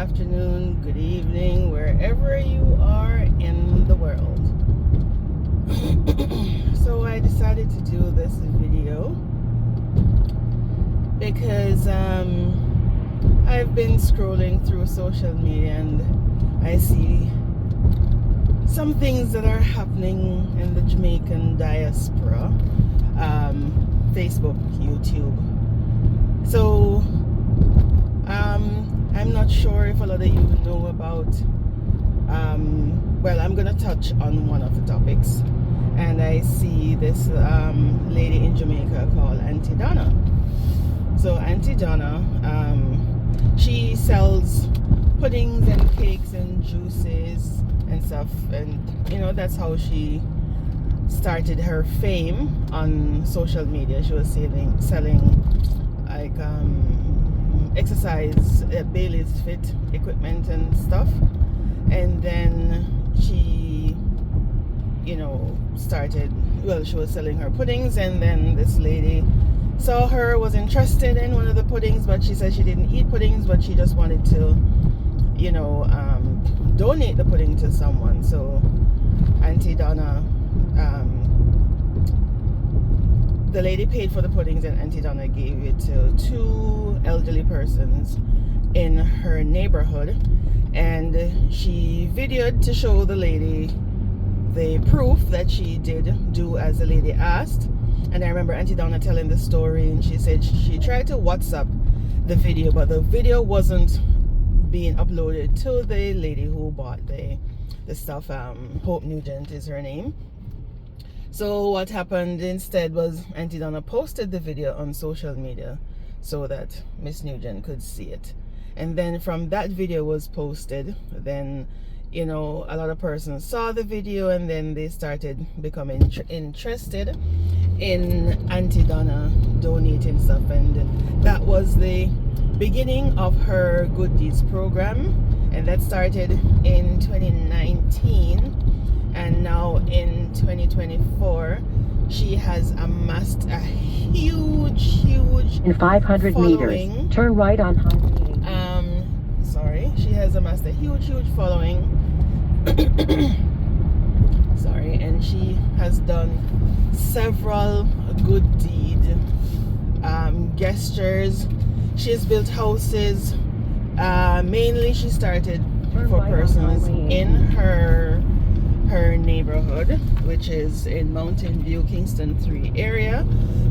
afternoon, good evening, wherever you are in the world. So I decided to do this video because I've been scrolling through social media and I see some things that are happening in the Jamaican diaspora, Facebook, YouTube. So I'm not sure if a lot of you know about, well, I'm gonna touch on one of the topics, and I see this lady in Jamaica called Auntie Donna. So Auntie Donna, she sells puddings and cakes and juices and stuff, and you know, that's how she started her fame on social media. She was selling like exercise Bailey's Fit equipment and stuff, and then she, you know, she was selling her puddings, and then this lady saw her, was interested in one of the puddings, but she said she didn't eat puddings, but she just wanted to, you know, donate the pudding to someone. So Auntie Donna, the lady paid for the puddings, and Auntie Donna gave it to two elderly persons in her neighborhood, and she videoed to show the lady the proof that she did do as the lady asked. And I remember Auntie Donna telling the story, and she said she tried to WhatsApp the video, but the video wasn't being uploaded to the lady who bought the stuff. Hope Nugent is her name. So what happened instead was Auntie Donna posted the video on social media so that Miss Nugent could see it. And then from that video was posted, then, you know, a lot of persons saw the video, and then they started becoming interested in Auntie Donna donating stuff. And that was the beginning of her Good Deeds program, and that started in 2019. And now in 2024, she has amassed a huge in 500 following. meters, turn right on Highway 8. She has amassed a huge following. And she has done several good deed gestures. She has built houses. Mainly, she started for persons in her neighborhood, which is in Mountain View, Kingston 3 area,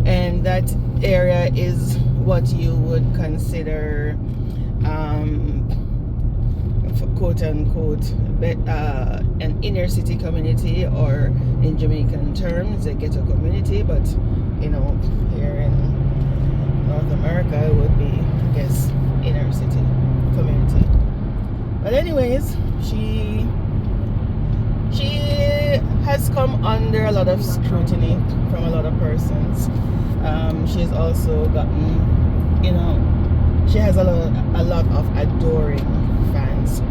and that area is what you would consider quote unquote an inner city community, or in Jamaican terms a ghetto community, but you know, here in North America it would be, I guess, inner city community. But anyways, she has come under a lot of scrutiny from a lot of persons. She has also gotten, you know, she has a lot of adoring fans.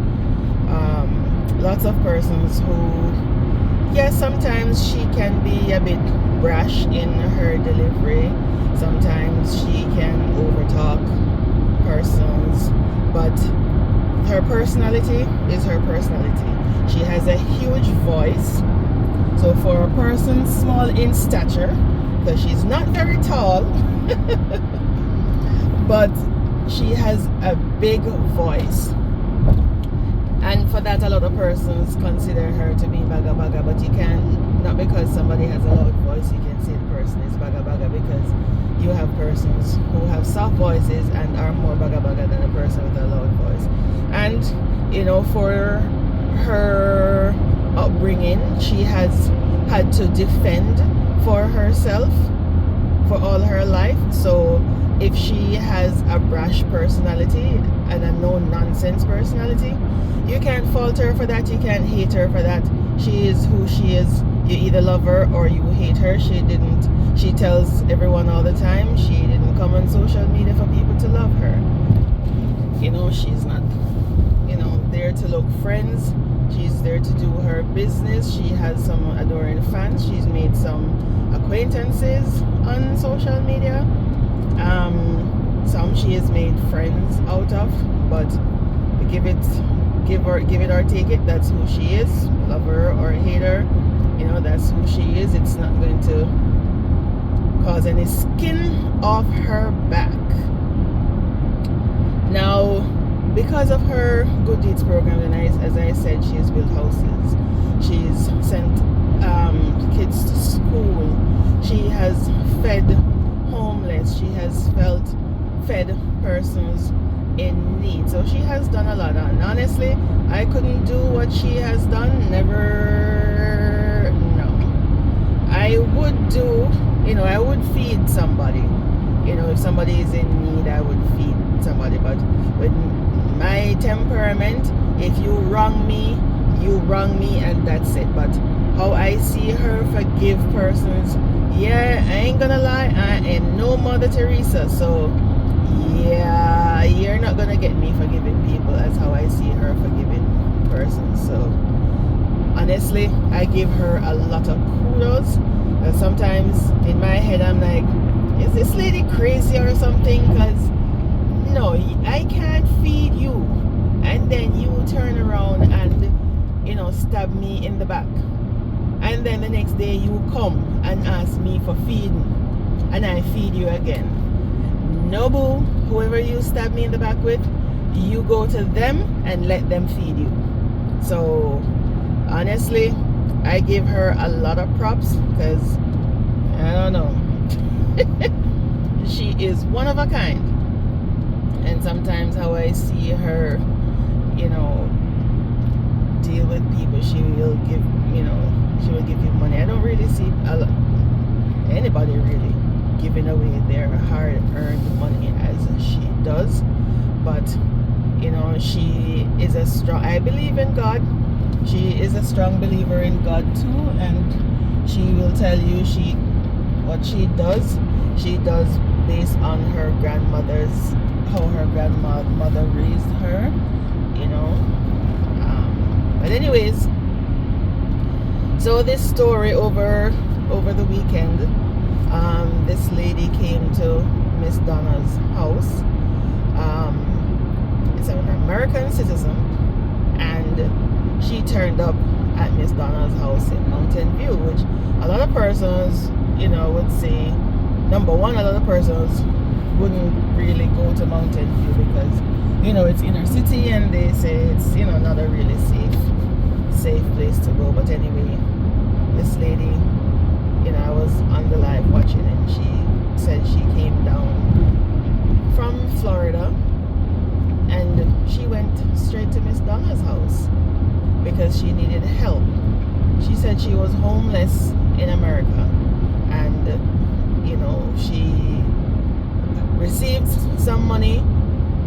Lots of persons who, yes, sometimes she can be a bit brash in her delivery. Sometimes she can overtalk persons, but her personality is her personality. She has a huge voice. So for a person small in stature, because she's not very tall, but she has a big voice. And for that, a lot of persons consider her to be baga baga, but you can't, not because somebody has a loud voice, you can say the person is baga baga, because you have persons who have soft voices and are more baga baga than a person with a loud voice. And, you know, for her upbringing, she has had to defend for herself for all her life. So if she has a brash personality and a no-nonsense personality, you can't fault her for that, you can't hate her for that. She is who she is. You either love her or you hate her. She tells everyone all the time she didn't come on social media for people to love her. You know, she's not, you know, there to look friends. She's there to do her business. She has some adoring fans. She's made some acquaintances on social media. Some she has made friends out of, but give it or take it. That's who she is. Love her or hate her, you know, that's who she is. It's not going to cause any skin off her back. Now, because of her good deeds program, and as I said, she has built houses, she's sent kids to school, she has fed homeless, she has fed persons in need. So she has done a lot. And honestly, I couldn't do what she has done. Never. No. I would do, you know, I would feed somebody. You know, if somebody is in need, I would feed somebody. But with my temperament, if you wrong me, you wrong me, and that's it. But how I see her forgive persons, yeah, I ain't gonna lie, I am no Mother Teresa. So yeah, you're not gonna get me forgiving people as how I see her forgiving persons. So honestly, I give her a lot of kudos. And sometimes in my head I'm like, is this lady crazy or something? Because no, I can't feed you and then you turn around and, you know, stab me in the back, and then the next day you come and ask me for feeding and I feed you again. No, boo. Whoever you stab me in the back with, you go to them and let them feed you. So honestly, I give her a lot of props because I don't know. She is one of a kind. And sometimes how I see her, you know, deal with people, she will give, you know, she will give you money. I don't really see anybody really giving away their hard-earned money as she does. But you know, she is a strong, I believe in God. She is a strong believer in God too, and she will tell you what she does based on her grandmother's, how her grandmother raised her, you know. But anyways, so this story over the weekend, this lady came to Miss Donna's house. It's an American citizen, and she turned up at Miss Donna's house in Mountain View, which a lot of persons, you know, would say, number one, a lot of persons wouldn't really go to Mountain View because, you know, it's inner city and they say it's, you know, not a really safe place to go. But anyway, this lady, you know, I was on the live watching, and she said she came down from Florida and she went straight to Miss Donna's house because she needed help. She said she was homeless in America, and you know, she received some money.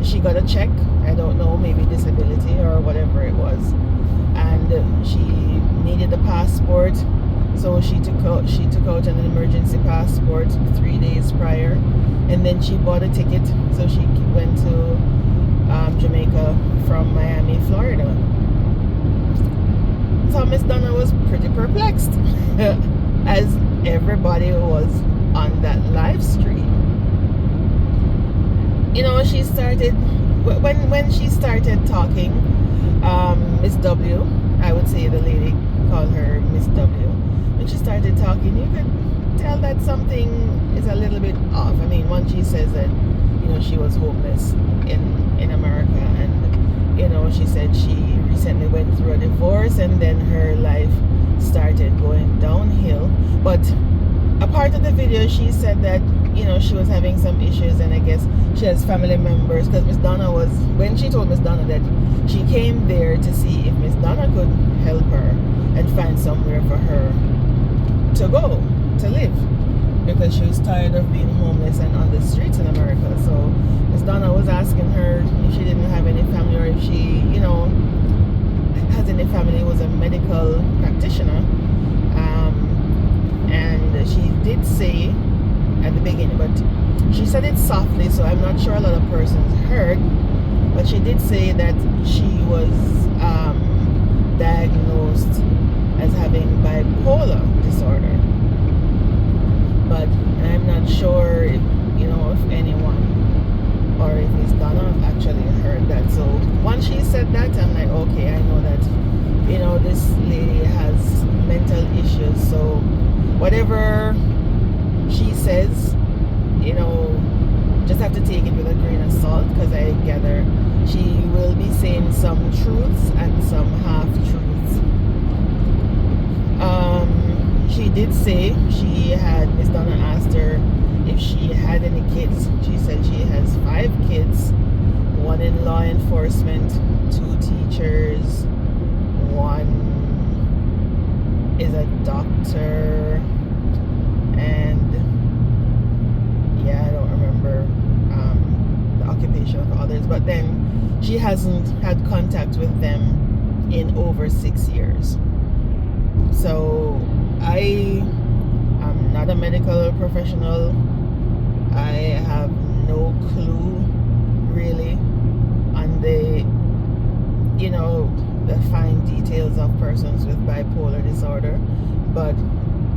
She got a check, I don't know, maybe disability or whatever it was, and she needed a passport. So she took out an emergency passport 3 days prior, and then she bought a ticket. So she went to Jamaica from Miami, Florida. So Miss Donna was pretty perplexed, as everybody was on that live stream. You know, she started, when she started talking, Miss W, I would say the lady called her Miss W. When she started talking, you could tell that something is a little bit off. I mean, once she says that, you know, she was homeless in America, and you know, she said she recently went through a divorce and then her life started going downhill. But a part of the video, she said that, you know, she was having some issues, and I guess she has family members, because Miss Donna was, when she told Miss Donna that she came there to see if Miss Donna could help her and find somewhere for her to go, to live, because she was tired of being homeless and on the streets in America. So Miss Donna was asking her if she didn't have any family, or if she, you know, has any family who was a medical practitioner. And she did say at the beginning, but she said it softly, so I'm not sure a lot of persons heard, but she did say that she was diagnosed as having bipolar disorder. But I'm not sure if, you know, if anyone or if Miss Donna actually heard that. So once she said that, I'm like, okay, I know that, this lady has mental issues. So whatever she says, just have to take it with a grain of salt, because I gather she will be saying some truths and some half truths. She did say Miss Donna asked her if she had any kids. She said she has 5 kids, 1 in law enforcement, 2 teachers, 1 is a doctor, and I don't remember the occupation of the others, but then she hasn't had contact with them in over 6 years. So I am not a medical professional. I have no clue really on the fine details of persons with bipolar disorder, but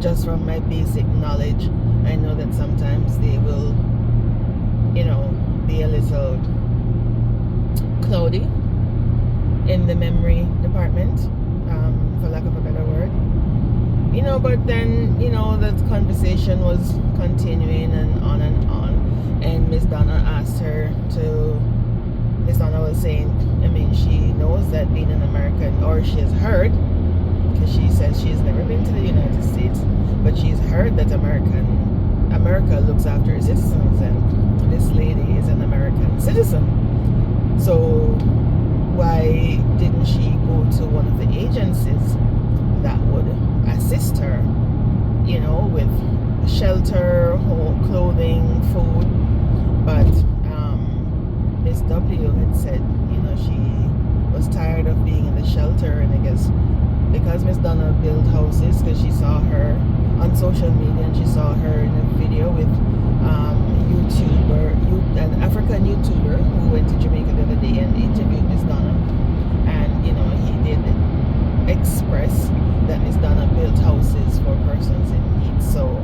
just from my basic knowledge, I know that sometimes they will be a little cloudy in the memory department, for lack of a better word. But then the conversation was continuing and on, and Miss Donna was saying, she knows that being an American, or she has heard, because she says she's never been to the United States, but she's heard that America looks after its citizens, and this lady is an American citizen. So why didn't she go to one of the agencies that would assist her, with shelter, home, clothing, food? But Miss W had said, she was tired of being in the shelter, and I guess because Miss Donna built houses, because she saw her on social media, and she saw her in a video with an African YouTuber who went to Jamaica the other day and interviewed Miss Donna, and he did express that Miss Donna built houses for persons in need. So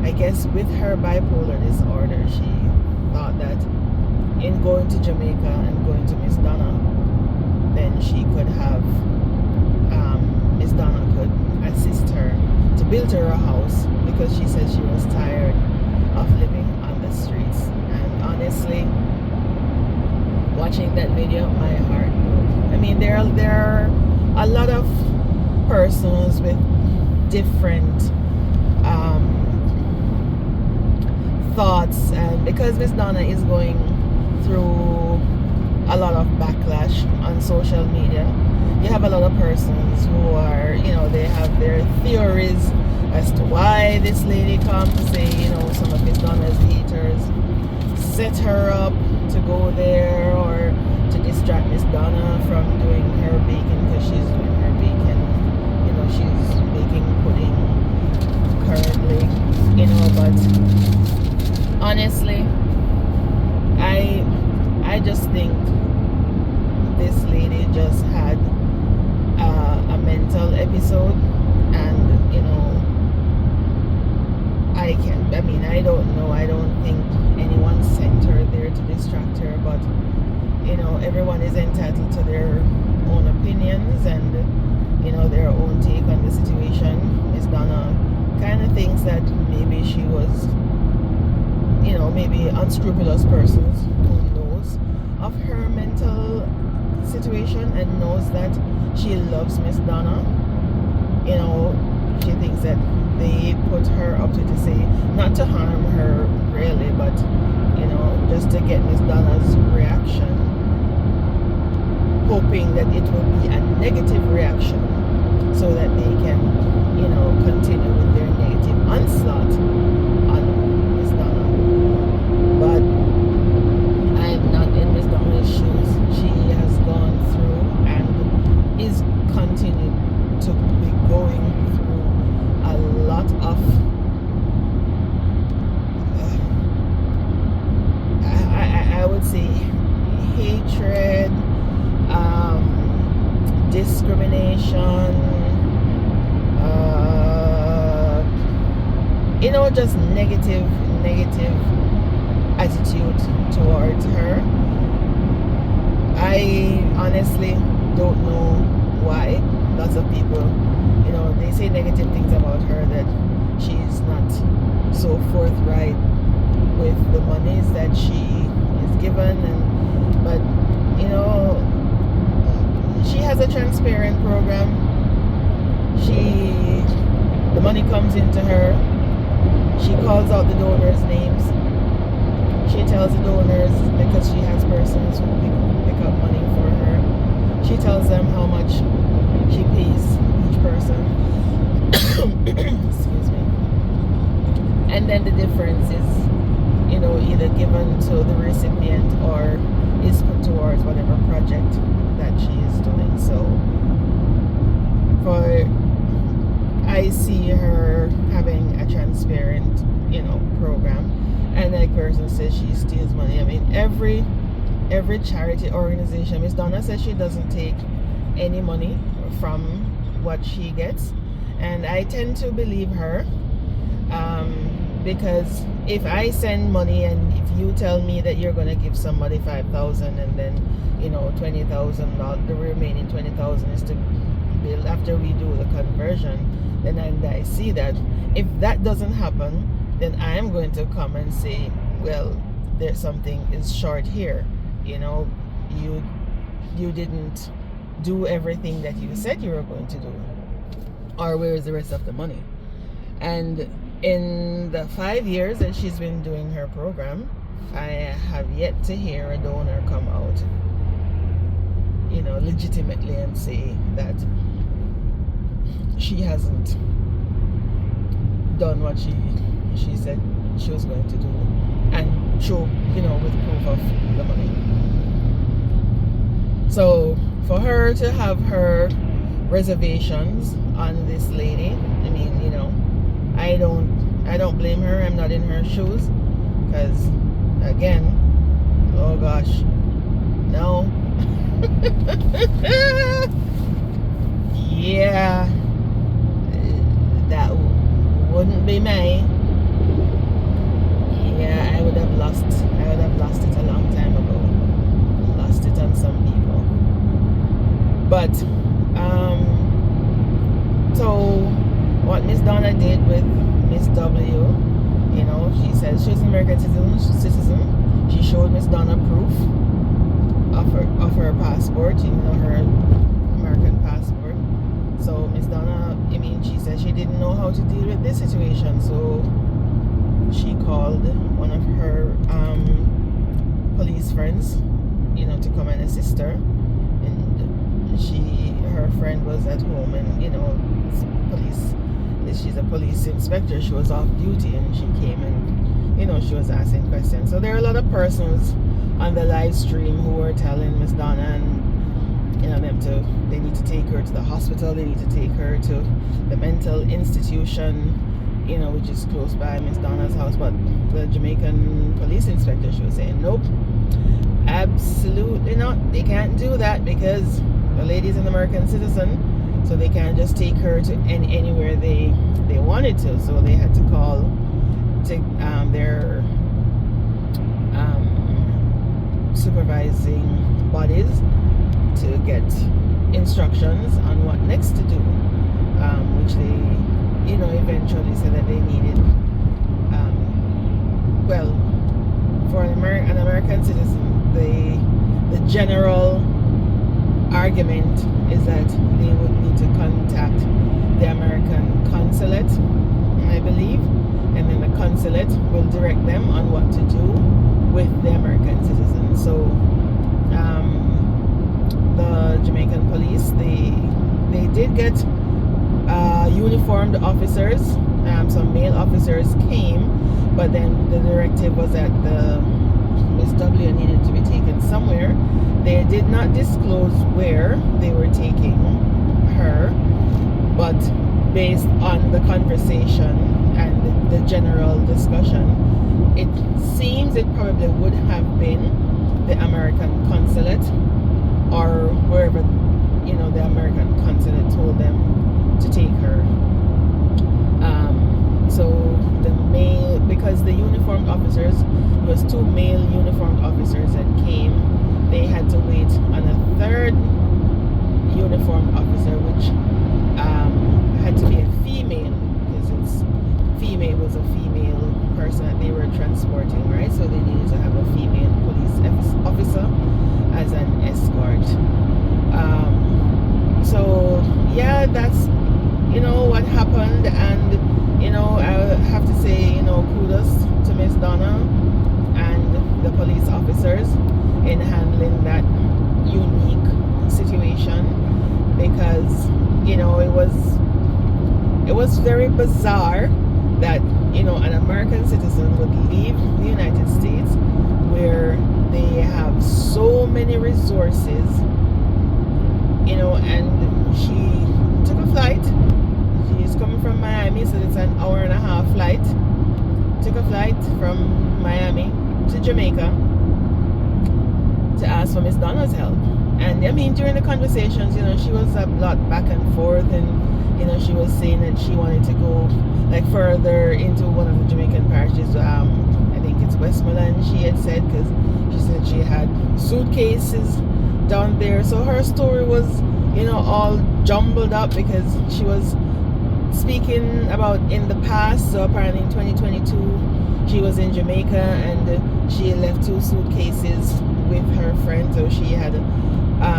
I guess with her bipolar disorder, she thought that in going to Jamaica and going to Miss Donna, then she could have Miss Donna could assist her to build her a house, because she said she was tired of living on the streets. And honestly, watching that video, my heart broke. There are a lot of persons with different thoughts, and because Miss Donna is going through a lot of backlash on social media, you have a lot of persons who are, they have their theories as to why this lady comes. Say, some of Miss Donna's haters set her up to go there, or to distract Miss Donna from doing her baking, because she's doing her baking. She's baking pudding currently, but honestly, I just think this lady just had a mental episode, and I don't know, I don't think anyone sent her there to distract her, but everyone is entitled to their own opinions and their own take on the situation. Miss Donna kind of thinks that maybe she was maybe unscrupulous persons who knows of her mental situation and knows that she loves Miss Donna. She thinks that they put her up to say, not to harm her really, but just to get Miss Donna's reaction, hoping that it will be a negative reaction, so that they can continue with their negative onslaught on Miss Donna. But I'm not in Miss Donna's shoes. She has gone through and is continuing to be going through a lot of I would say hatred, discrimination, just negative attitude towards her. I honestly don't know why. Lots of people, they say negative things about her, that she's not so forthright with the monies that she is given, but she has a transparent program. The money comes into her. She calls out the donors' names. She tells the donors, because she has persons who pick up money for her. She tells them how much she pays each person. Excuse me. And then the difference is, either given to the recipient or is put towards whatever project that she is doing. So I see her having a transparent, program. And like person says, she steals money. I mean, every charity organization, Miss Donna says she doesn't take any money from what she gets, and I tend to believe her, because if I send money and if you tell me that you're going to give somebody 5,000 and then 20,000, the remaining 20,000 is to bill after we do the conversion, then I see that. If that doesn't happen, then I am going to come and say, well, there's something is short here. You didn't do everything that you said you were going to do, or where is the rest of the money? And in the 5 years that she's been doing her program, I have yet to hear a donor come out, legitimately and say that she hasn't done what she said she was going to do, and show, with proof of the money. So for her to have her reservations on this lady, I mean, I don't blame her. I'm not in her shoes, because again, oh gosh, no. Yeah, that wouldn't be me. Yeah, I would have lost it a long time ago. Lost it on some people. But so what Miss Donna did with Miss W, she said she was an American citizen. She showed Miss Donna proof of her passport, her American passport. So Miss Donna, she said she didn't know how to deal with this situation, so she called one of her police friends, to come and assist her. And her friend was at home, and she's a police inspector. She was off duty, and she came and she was asking questions. So there are a lot of persons on the live stream who were telling Miss Donna and they need to take her to the hospital, they need to take her to the mental institution, which is close by Miss Donna's house. But the Jamaican police inspector, she was saying, nope, absolutely not. They can't do that, because the lady's an American citizen, so they can't just take her to anywhere they wanted to. So they had to call their supervising bodies to get instructions on what next to do, which they eventually said that they needed, for an American citizen, the general argument is that they would need to contact the American consulate, I believe, and then the consulate will direct them on what to do with the American citizen. So the Jamaican police, they did get uniformed officers. Some male officers came, but then the directive was that the Miss W needed to be taken somewhere. They did not disclose where they were taking her, but based on the conversation and the general discussion, it seems it probably would have been the American consulate, or wherever the American consulate told them to take her. So because the uniformed officers, it was two male uniformed officers that came they had to wait on a third uniformed officer, which had to be a female, because it was a female person that they were transporting, right? So they needed to have a female police officer as an escort. So yeah, that's what happened, and I have to say kudos to Miss Donna and the police officers in handling that unique situation, because it was very bizarre that an American citizen would leave the United States, where they have so many resources, and she took a flight. She's coming from Miami, so it's an hour and a half flight. Took a flight from Miami to Jamaica to ask for Miss Donna's help. And I mean, during the conversations, she was a lot back and forth, and she was saying that she wanted to go like further into one of the Jamaican parishes. I think it's Westmoreland, she had said, because she said she had suitcases down there. So her story was all jumbled up, because she was speaking about in the past. So apparently in 2022 she was in Jamaica, and she left 2 suitcases with her friend. So she had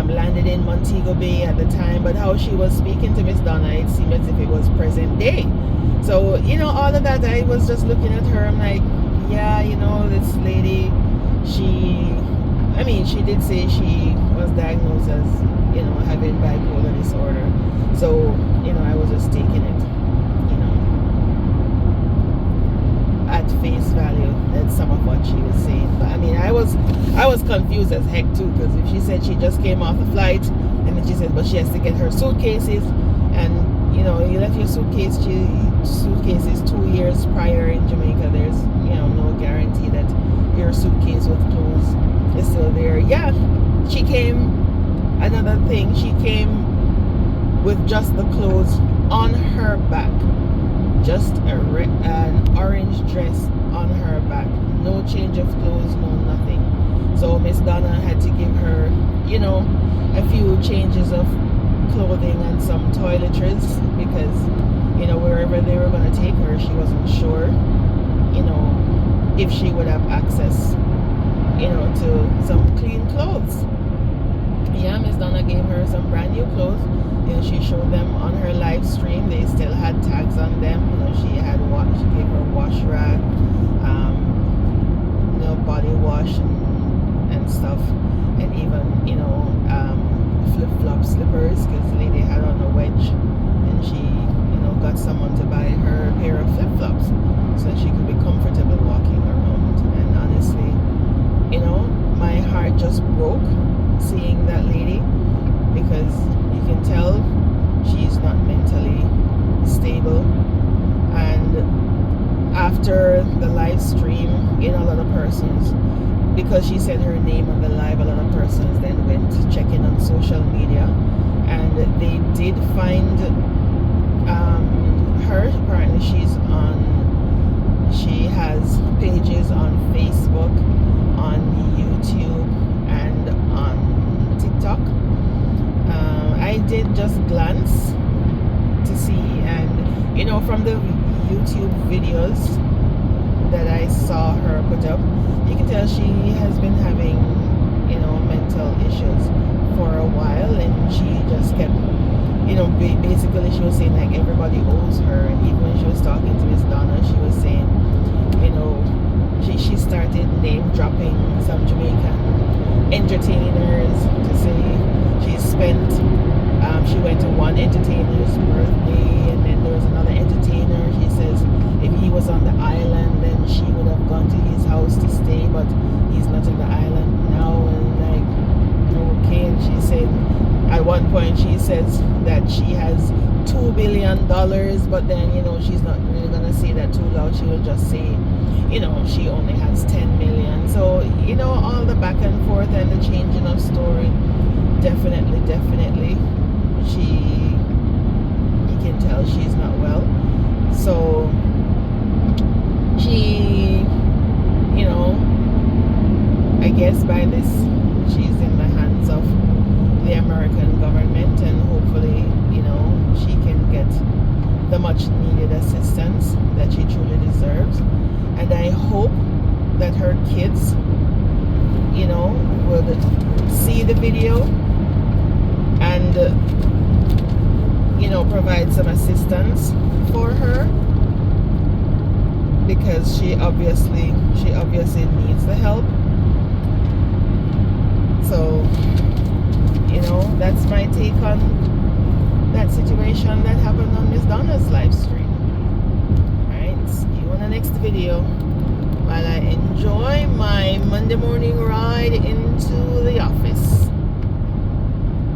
landed in Montego Bay at the time, but how she was speaking to Miss Donna, it seemed as if it was present day. So all of that, I was just looking at her, I'm like, yeah, this lady, she did say she was diagnosed as having bipolar disorder. So I was just taking it at face value, that's some of what she was saying. But I mean, I was confused as heck too, because if she said she just came off the flight, and then she said but she has to get her suitcases, and you left your suitcases 2 years prior in Jamaica, there's no guarantee that your suitcase with clothes is still there. Yeah, she came with just the clothes on her back, just an orange dress on her back, no change of clothes, no nothing. So Miss Donna had to give her a few changes of clothing and some toiletries, because wherever they were going to take her, she wasn't sure if she would have access to some clean clothes. Yeah, Miss Donna gave her some brand new clothes. She showed them on her live stream. They still had tags on them. She gave her wash rag, body wash and stuff, and even flip-flop slippers, because the lady had on a wedge, and she got someone to buy her a pair of flip-flops so that she could be comfortable walking around. And honestly, my heart just broke seeing that lady, because you can tell she's not mentally stable. And after the live stream, a lot of persons, because she said her name on the live, a lot of persons then went checking on social media, and they did find her. Apparently she has pages on Facebook, on YouTube, and on TikTok. I did just glance to see, and from the YouTube videos that I saw her put up, you can tell she has been having mental issues for a while, and she just kept basically she was saying like everybody owes her. And even when she was talking to Miss Donna, she was saying she started name dropping some Jamaican entertainers to say she went to one entertainer's birthday, and then there was another entertainer. She says if he was on the island, then she would have gone to his house to stay, but he's not on the island now. And like, okay. And she said at one point, she says that she has $2 billion, but then she's not really gonna say that too loud. She will just say she only has 10 million. So all the back and forth and the changing of story, definitely you can tell she's not well. So she I guess by this she's much needed assistance that she truly deserves. And I hope that her kids, you know, will see the video and, you know, provide some assistance for her, because she obviously needs the help. So, you know, that's my take on that situation that happened on Miss Donna's live stream. Alright, see you on the next video while I enjoy my Monday morning ride into the office.